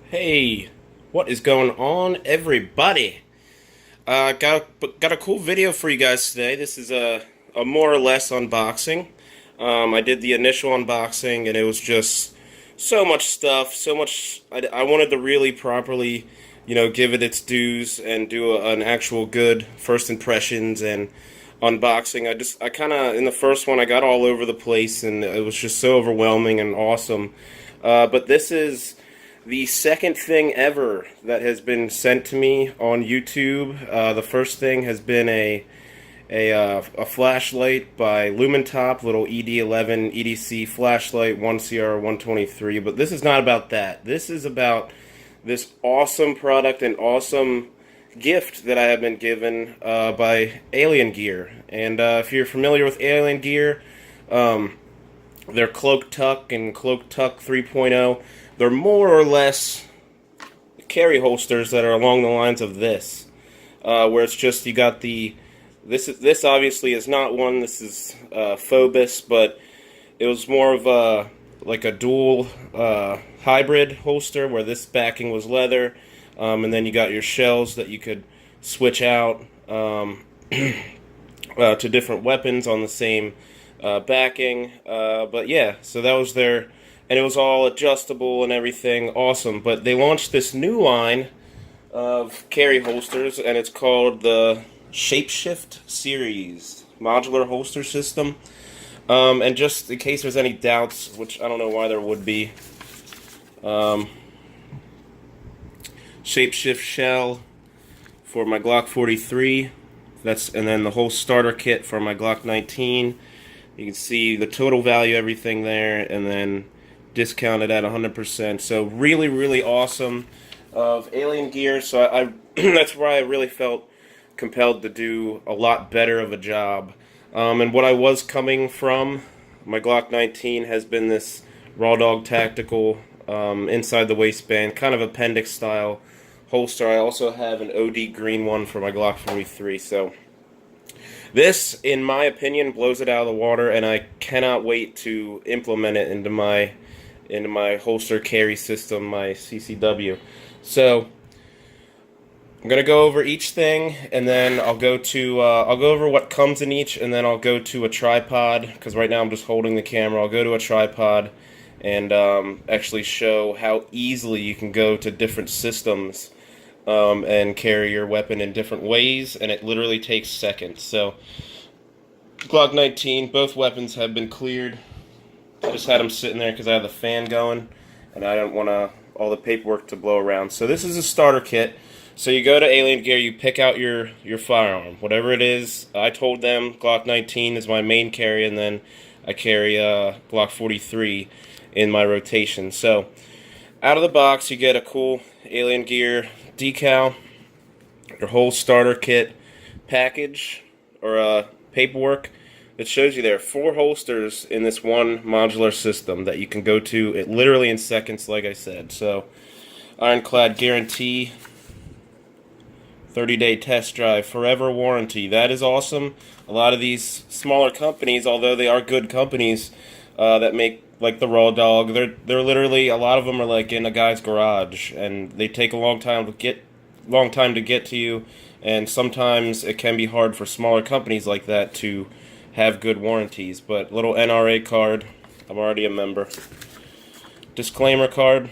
Hey, what is going on, everybody? Got a cool video for you guys today. This is a more or less unboxing. I did the initial unboxing, and it was just so much stuff, so much. I wanted to really properly, give it its dues and do an actual good first impressions and unboxing. I kind of, in the first one, I got all over the place, and it was just so overwhelming and awesome. But this is the second thing ever that has been sent to me on YouTube. The first thing has been a flashlight by Lumentop, little ED11 EDC flashlight, 1CR123. But this is not about that. This is about this awesome product and awesome gift that I have been given by Alien Gear. And if you're familiar with Alien Gear, their Cloak Tuck and Cloak Tuck 3.0, they're more or less carry holsters that are along the lines of this, where it's just you got this obviously is not one. This is Fobus, but it was more of a like a dual hybrid holster where this backing was leather, and then you got your shells that you could switch out to different weapons on the same backing. But yeah, so that was their. And it was all adjustable and everything, awesome. But they launched this new line of carry holsters, and it's called the ShapeShift series modular holster system. And just in case there's any doubts, which I don't know why there would be, ShapeShift shell for my Glock 43. And then the whole starter kit for my Glock 19. You can see the total value, everything there, and then discounted at 100%. So really, really awesome of Alien Gear. So I that's why I really felt compelled to do a lot better of a job. And what I was coming from, my Glock 19 has been this Raw Dog Tactical inside the waistband, kind of appendix style holster. I also have an OD green one for my Glock 43. So this, in my opinion, blows it out of the water, and I cannot wait to implement it into my holster carry system, my CCW. So I'm gonna go over each thing, and then I'll go over what comes in each, and then I'll go to a tripod, because right now I'm just holding the camera. I'll go to a tripod and actually show how easily you can go to different systems and carry your weapon in different ways, and it literally takes seconds. So Glock 19, both weapons have been cleared. I just had them sitting there because I had the fan going, and I don't want all the paperwork to blow around. So this is a starter kit. So you go to Alien Gear, you pick out your firearm, whatever it is. I told them Glock 19 is my main carry, and then I carry Glock 43 in my rotation. So out of the box, you get a cool Alien Gear decal, your whole starter kit package, or paperwork. It shows you there are 4 holsters in this one modular system that you can go to it literally in seconds, like I said. So, ironclad guarantee, 30-day test drive, forever warranty. That is awesome. A lot of these smaller companies, although they are good companies that make like the Raw Dog, they're literally, a lot of them are like in a guy's garage, and they take a long time to get to you, and sometimes it can be hard for smaller companies like that to have good warranties. But little NRA card, I'm already a member. Disclaimer card.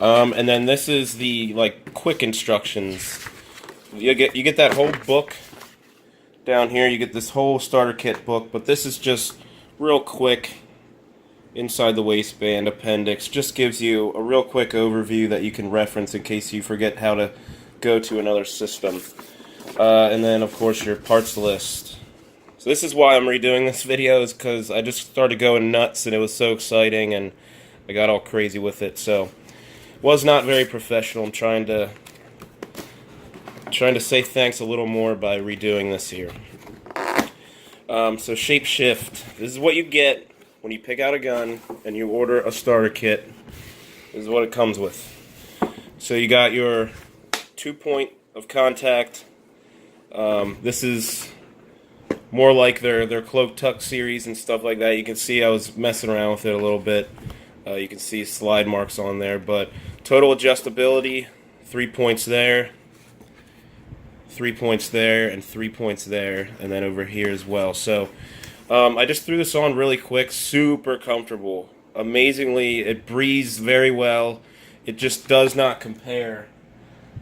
And then this is the like quick instructions. You get that whole book down here. You get this whole starter kit book, but this is just real quick inside the waistband appendix. Just gives you a real quick overview that you can reference in case you forget how to go to another system. And then, of course, your parts list. So this is why I'm redoing this video, is because I just started going nuts, and it was so exciting, and I got all crazy with it. So, was not very professional. I'm trying to say thanks a little more by redoing this here. So ShapeShift. This is what you get when you pick out a gun and you order a starter kit. This is what it comes with. So you got your 2-point of contact. This is more like their Cloak Tuck series and stuff like that. You can see I was messing around with it a little bit. You can see slide marks on there, but total adjustability, 3 points there, 3 points there, and 3 points there, and then over here as well. So I just threw this on really quick, super comfortable. Amazingly, it breathes very well. It just does not compare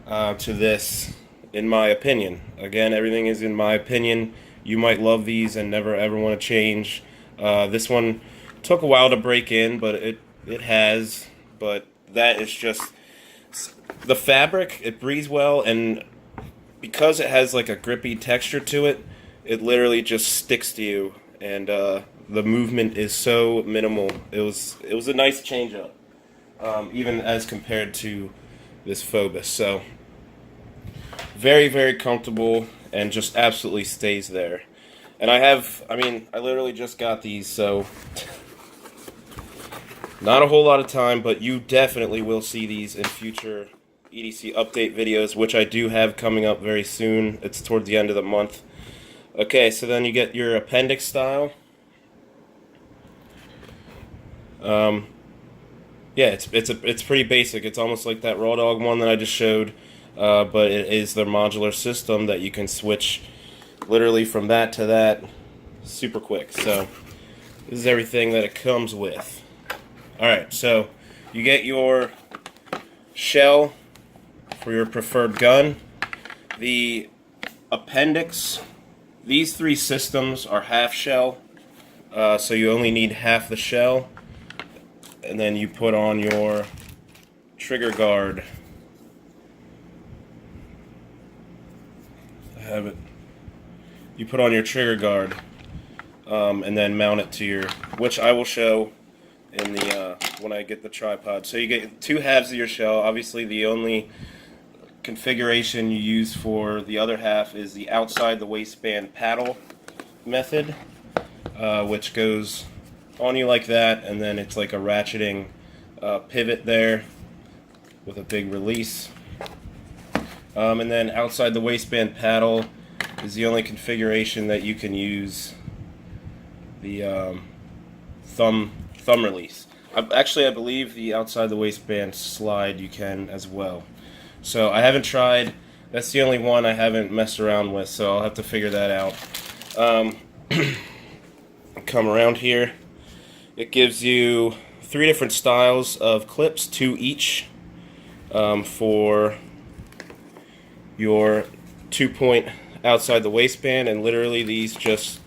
to this, in my opinion. Again, everything is in my opinion. You might love these and never ever want to change. This one took a while to break in, but it has. But that is just the fabric. It breathes well, and because it has like a grippy texture to it, it literally just sticks to you, and the movement is so minimal. It was a nice change up, even as compared to this Fobus. So very, very comfortable and just absolutely stays there. And I literally just got these, so not a whole lot of time, but you definitely will see these in future EDC update videos, which I do have coming up very soon. It's towards the end of the month. Okay, so then you get your appendix style. Yeah, it's pretty basic. It's almost like that Raw Dog one that I just showed, but it is their modular system that you can switch literally from that to that super quick. So this is everything that it comes with. Alright, so you get your shell for your preferred gun. The appendix, these three systems are half shell, so you only need half the shell. And then you put on your trigger guard. I have it. You put on your trigger guard, and then mount it to your, which I will show in the when I get the tripod. So you get two halves of your shell. Obviously, the only configuration you use for the other half is the outside the waistband paddle method, which goes on you like that, and then it's like a ratcheting pivot there with a big release. And then outside the waistband paddle is the only configuration that you can use the thumb release. Actually, I believe the outside the waistband slide you can as well. So I haven't tried. That's the only one I haven't messed around with, so I'll have to figure that out. Come around here. It gives you 3 different styles of clips, 2 each, for your 2-point outside the waistband, and literally these just,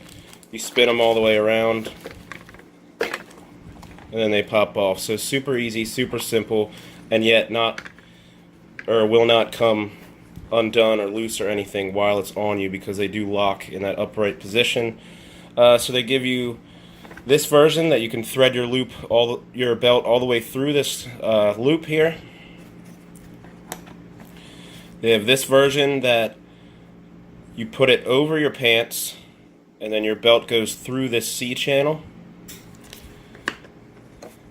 you spin them all the way around and then they pop off. So super easy, super simple, and yet will not come undone or loose or anything while it's on you, because they do lock in that upright position. So they give you this version that you can thread your loop, your belt all the way through this loop here. They have this version that you put it over your pants, and then your belt goes through this C channel.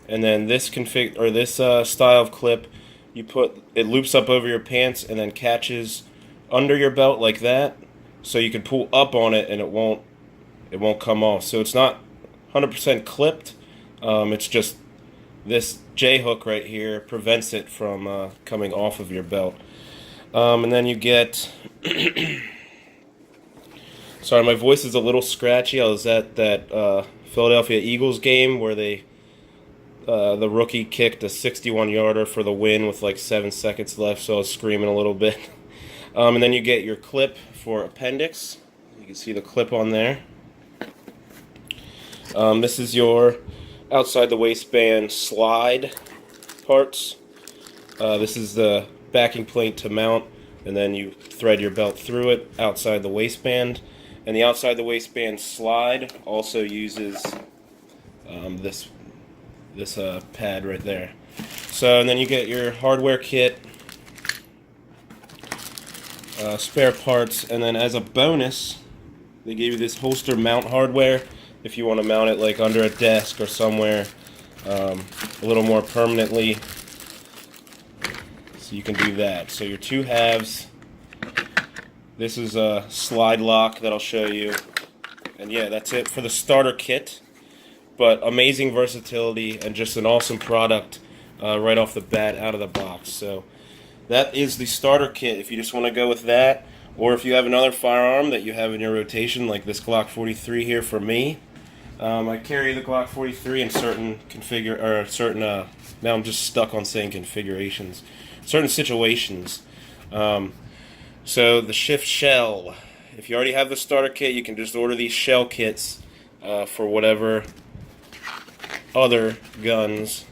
And then this style of clip, it loops up over your pants and then catches under your belt like that, so you can pull up on it and it won't come off. So it's not 100% clipped. It's just this J hook right here prevents it from coming off of your belt. And then you get sorry, my voice is a little scratchy. I was at that Philadelphia Eagles game where the rookie kicked a 61-yarder for the win with like 7 seconds left, so I was screaming a little bit. And then you get your clip for appendix. You can see the clip on there. This is your outside the waistband slide parts. This is the backing plate to mount, and then you thread your belt through it outside the waistband. And the outside the waistband slide also uses this pad right there. So, and then you get your hardware kit, spare parts, and then as a bonus, they give you this holster mount hardware if you want to mount it like under a desk or somewhere a little more permanently. So you can do that. So your 2 halves. This is a slide lock that I'll show you. And yeah, that's it for the starter kit. but amazing versatility and just an awesome product right off the bat out of the box. So that is the starter kit if you just want to go with that, or if you have another firearm that you have in your rotation, like this Glock 43 here for me. I carry the Glock 43 in certain now I'm just stuck on saying configurations, certain situations. So the Shift shell, if you already have the starter kit, you can just order these shell kits for whatever other guns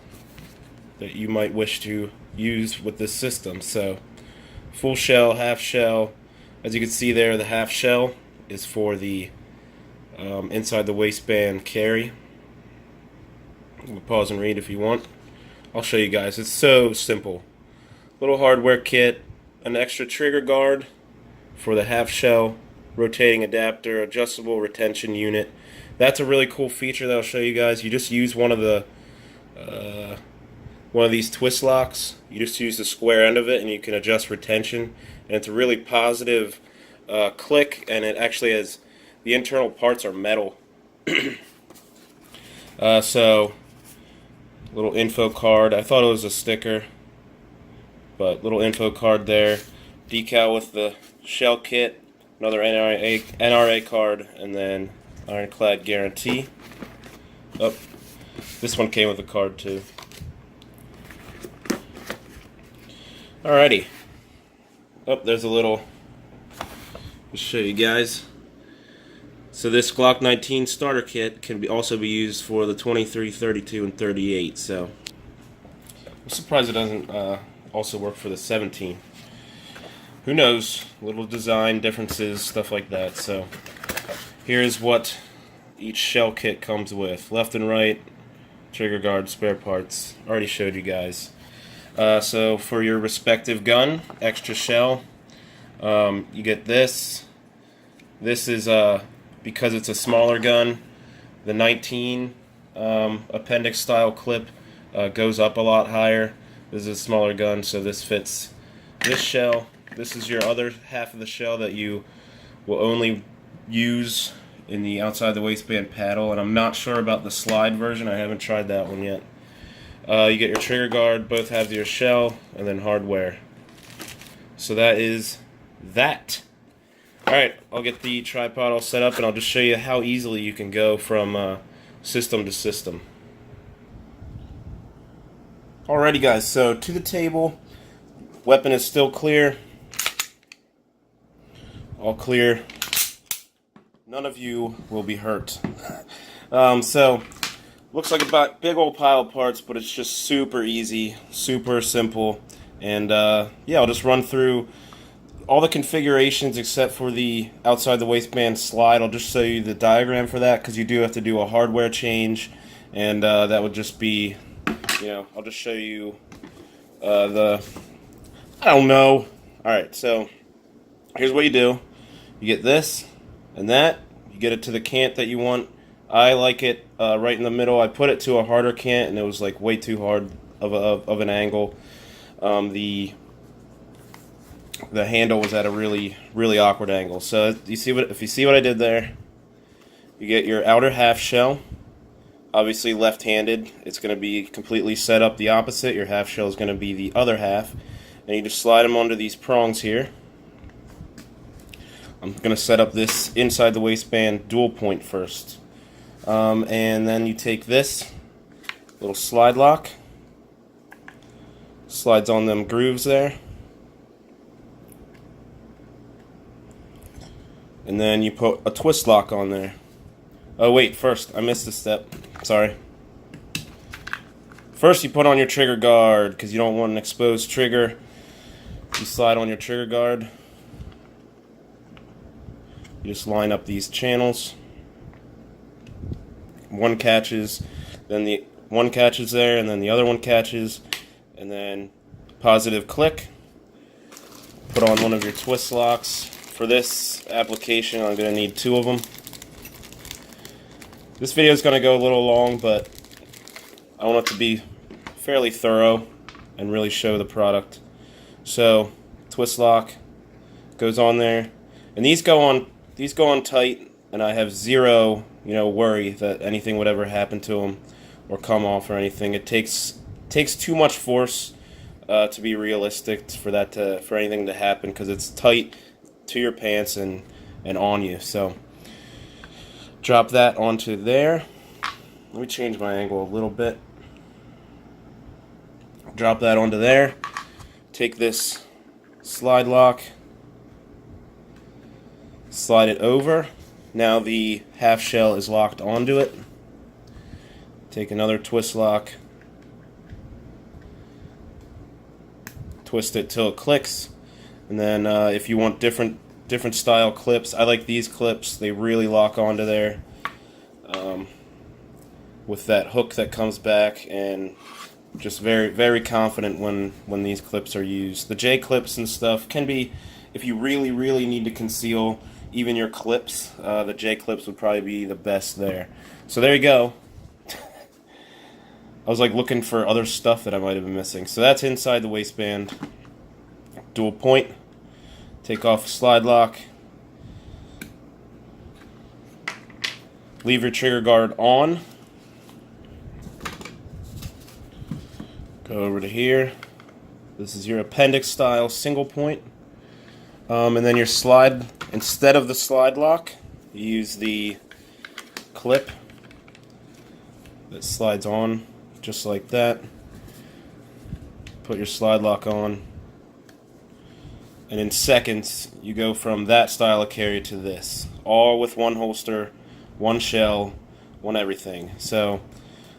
that you might wish to use with this system. So full shell, half shell. As you can see there, the half shell is for the inside the waistband carry. You can pause and read if you want. I'll show you guys. It's so simple. Little hardware kit, an extra trigger guard for the half shell, rotating adapter, adjustable retention unit. That's a really cool feature that I'll show you guys. You just use one of these twist locks. You just use the square end of it and you can adjust retention. And it's a really positive click, and it actually has, the internal parts are metal. So little info card. I thought it was a sticker, but little info card there. Decal with the shell kit, another NRA card, and then ironclad guarantee. Oh, this one came with a card too. Alrighty. Oh, there's a little. I'll show you guys. So this Glock 19 starter kit can also be used for the 23, 32, and 38. So I'm surprised it doesn't also work for the 17. Who knows? Little design differences, stuff like that. So here's what each shell kit comes with: left and right, trigger guard, spare parts. Already showed you guys. So for your respective gun, extra shell, you get this. This is because it's a smaller gun, the 19 appendix style clip goes up a lot higher. This is a smaller gun, so this fits this shell. This is your other half of the shell that you will only use in the outside the waistband paddle, and I'm not sure about the slide version. I haven't tried that one yet. You get your trigger guard, both have your shell, and then hardware. So that is that. Alright, I'll get the tripod all set up, and I'll just show you how easily you can go from system to system. Alrighty guys, so to the table, weapon is still clear. All clear. None of you will be hurt. So, looks like a big old pile of parts, but it's just super easy, super simple. And yeah, I'll just run through all the configurations except for the outside the waistband slide. I'll just show you the diagram for that, because you do have to do a hardware change, and that would just be, I'll just show you I don't know. Alright, so here's what you do. You get this and that. You get it to the cant that you want. I like it right in the middle. I put it to a harder cant, and it was like way too hard of an angle. The handle was at a really awkward angle. So if you see what I did there, you get your outer half shell. Obviously left-handed, it's going to be completely set up the opposite. Your half shell is going to be the other half, and you just slide them onto these prongs here. I'm going to set up this inside the waistband dual point first, and then you take this little slide lock, slides on them grooves there. And then you put a twist lock on there. Oh wait, first, I missed a step. Sorry. First you put on your trigger guard, because you don't want an exposed trigger. You slide on your trigger guard. You just line up these channels. One catches, then the one catches there, and then the other one catches, and then positive click. Put on one of your twist locks. For this application, I'm going to need 2 of them. This video is going to go a little long, but I want it to be fairly thorough and really show the product. So, twist lock goes on there, and these go on tight, and I have 0 worry that anything would ever happen to them or come off or anything. It takes too much force to be realistic for anything to happen, because it's tight to your pants and on you. So drop that onto there. Let me change my angle a little bit. Drop that onto there. Take this slide lock, slide it over. Now the half shell is locked onto it. Take another twist lock, twist it till it clicks, and then if you want different style clips, I like these clips. They really lock onto there with that hook that comes back, and just very, very confident when these clips are used. The J clips and stuff can be, if you really, really need to conceal even your clips, the J clips would probably be the best there. So there you go. I was like looking for other stuff that I might have been missing. So that's inside the waistband. Dual point. Take off the slide lock. Leave your trigger guard on. Go over to here. This is your appendix style single point. And then your slide, instead of the slide lock, you use the clip that slides on just like that. Put your slide lock on, and in seconds you go from that style of carry to this, all with one holster, one shell, one everything. So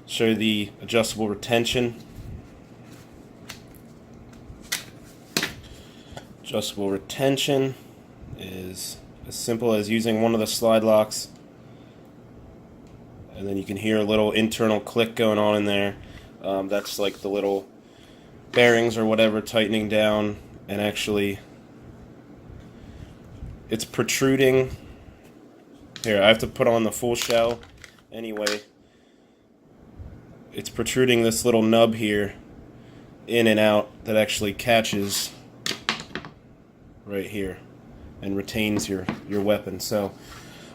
show you the adjustable retention. Adjustable retention is as simple as using one of the slide locks, and then you can hear a little internal click going on in there. That's like the little bearings or whatever tightening down, and actually it's protruding. Here, I have to put on the full shell anyway. It's protruding this little nub here in and out that actually catches right here and retains your weapon. So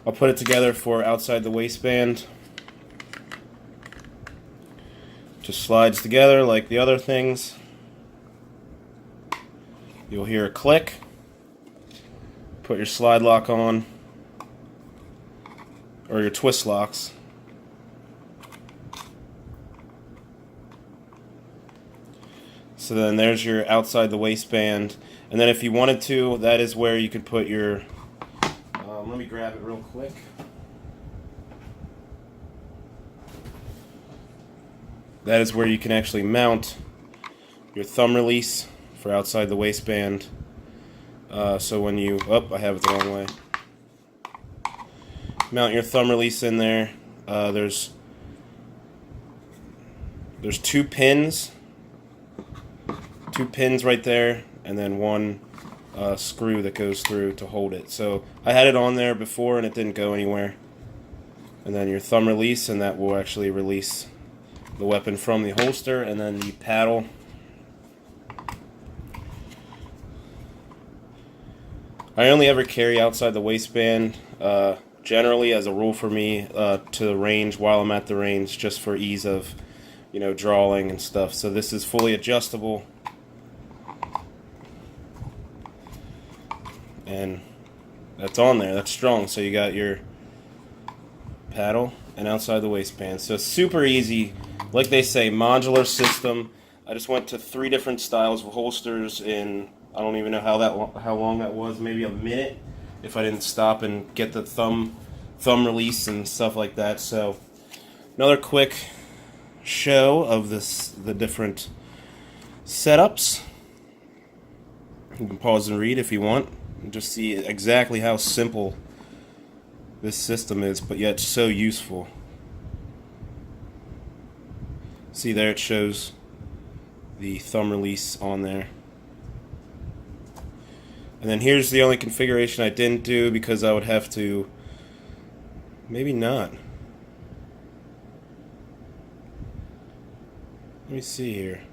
I'll put it together for outside the waistband. Just slides together like the other things. You'll hear a click. Put your slide lock on, or your twist locks. So then there's your outside the waistband. And then if you wanted to, that is where you could put your, let me grab it real quick. That is where you can actually mount your thumb release for outside the waistband. So when you, I have it the wrong way. Mount your thumb release in there. There's two pins right there, and then one screw that goes through to hold it. So I had it on there before and it didn't go anywhere. And then your thumb release, and that will actually release the weapon from the holster, and then the paddle. I only ever carry outside the waistband, generally as a rule for me, to the range while I'm at the range, just for ease of, drawing and stuff. So this is fully adjustable, and that's on there. That's strong. So you got your paddle and outside the waistband. So it's super easy. Like they say, modular system. I just went to 3 different styles of holsters in, I don't even know how long that was, maybe a minute, if I didn't stop and get the thumb release and stuff like that. So another quick show of the different setups. You can pause and read if you want, and just see exactly how simple this system is, but yet so useful. See there, it shows the thumb release on there. And then here's the only configuration I didn't do, because I would have to, maybe not. Let me see here.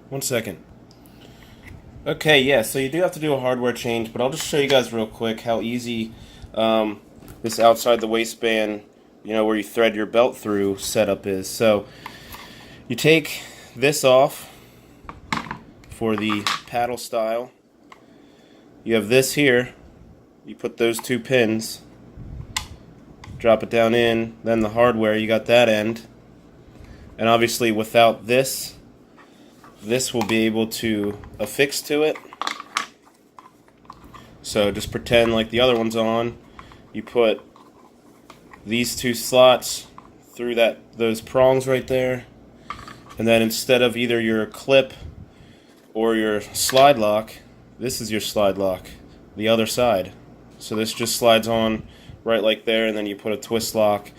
1 second. Okay, yeah, so you do have to do a hardware change, but I'll just show you guys real quick how easy this outside the waistband where you thread your belt through setup is. So you take this off for the paddle style. You have this here. You put those two pins, drop it down in, then the hardware, you got that end. And obviously without this will be able to affix to it. So just pretend like the other one's on. You put these two slots through those prongs right there, and then instead of either your clip or your slide lock, this is your slide lock, the other side. So this just slides on right like there, and then you put a twist lock,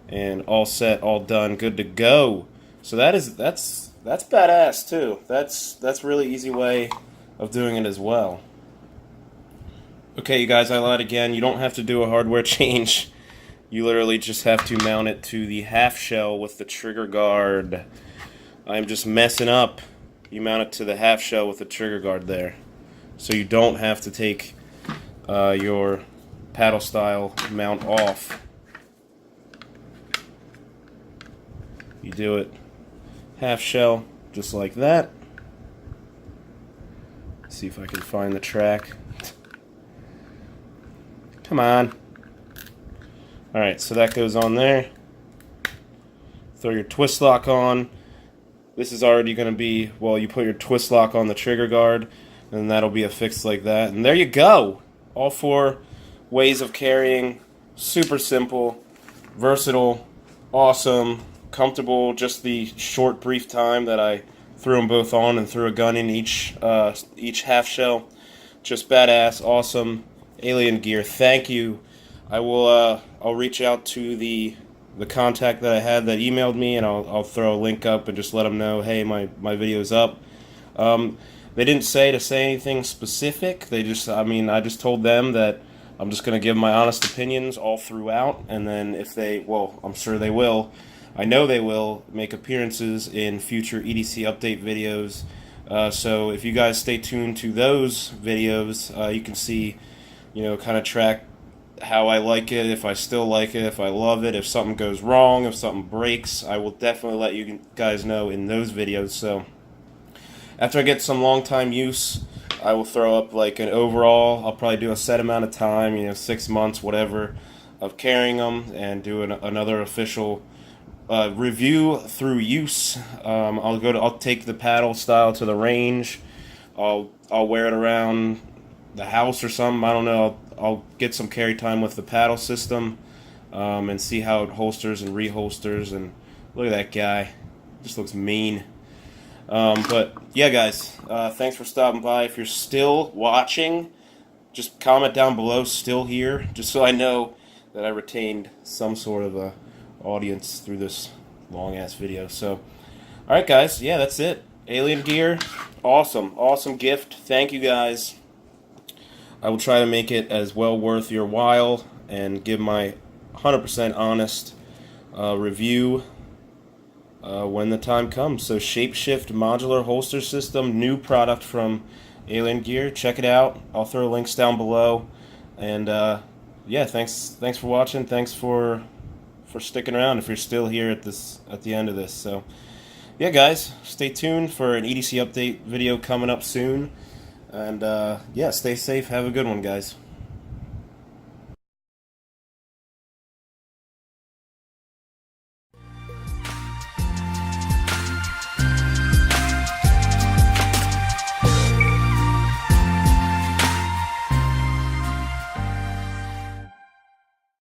and all set, all done, good to go. So that's badass too. That's a really easy way of doing it as well. Okay, you guys, I lied again. You don't have to do a hardware change. You literally just have to mount it to the half shell with the trigger guard. I'm just messing up. You mount it to the half shell with the trigger guard there. So you don't have to take your paddle style mount off. You do it half shell, just like that. Let's see if I can find the track. Come on. Alright, so that goes on there. Throw your twist lock on. This is already going to be, well, you put your twist lock on the trigger guard, and that'll be affixed like that. And there you go! All 4 ways of carrying. Super simple, versatile, awesome, comfortable. Just the short, brief time that I threw them both on and threw a gun in each half shell. Just badass, awesome. Alien gear. Thank you. I'll reach out to the contact that I had that emailed me, and I'll throw a link up and just let them know, hey, my video's up. They didn't say anything specific. I just told them that I'm just going to give my honest opinions all throughout, and then if I'm sure they will. I know they will make appearances in future EDC update videos. So if you guys stay tuned to those videos, you can see, kind of track how I like it, if I still like it, if I love it, if something goes wrong, if something breaks. I will definitely let you guys know in those videos. So after I get some long time use, I will throw up like an overall. I'll probably do a set amount of time, 6 months, whatever, of carrying them, and do another official review through use. I'll take the paddle style to the range. I'll wear it around the house or something. I don't know. I'll get some carry time with the paddle system, and see how it holsters and reholsters. And look at that guy, just looks mean. But yeah, guys, thanks for stopping by. If you're still watching, just comment down below, still here, just so I know that I retained some sort of a audience through this long ass video. So alright guys, yeah, that's it. Alien gear, awesome gift. Thank you guys. I will try to make it as well worth your while and give my 100% honest review when the time comes. So ShapeShift modular holster system, new product from Alien Gear. Check it out. I'll throw links down below. And yeah, thanks for watching. Thanks for sticking around if you're still here at the end of this. So yeah, guys, stay tuned for an EDC update video coming up soon. And yeah, stay safe. Have a good one, guys.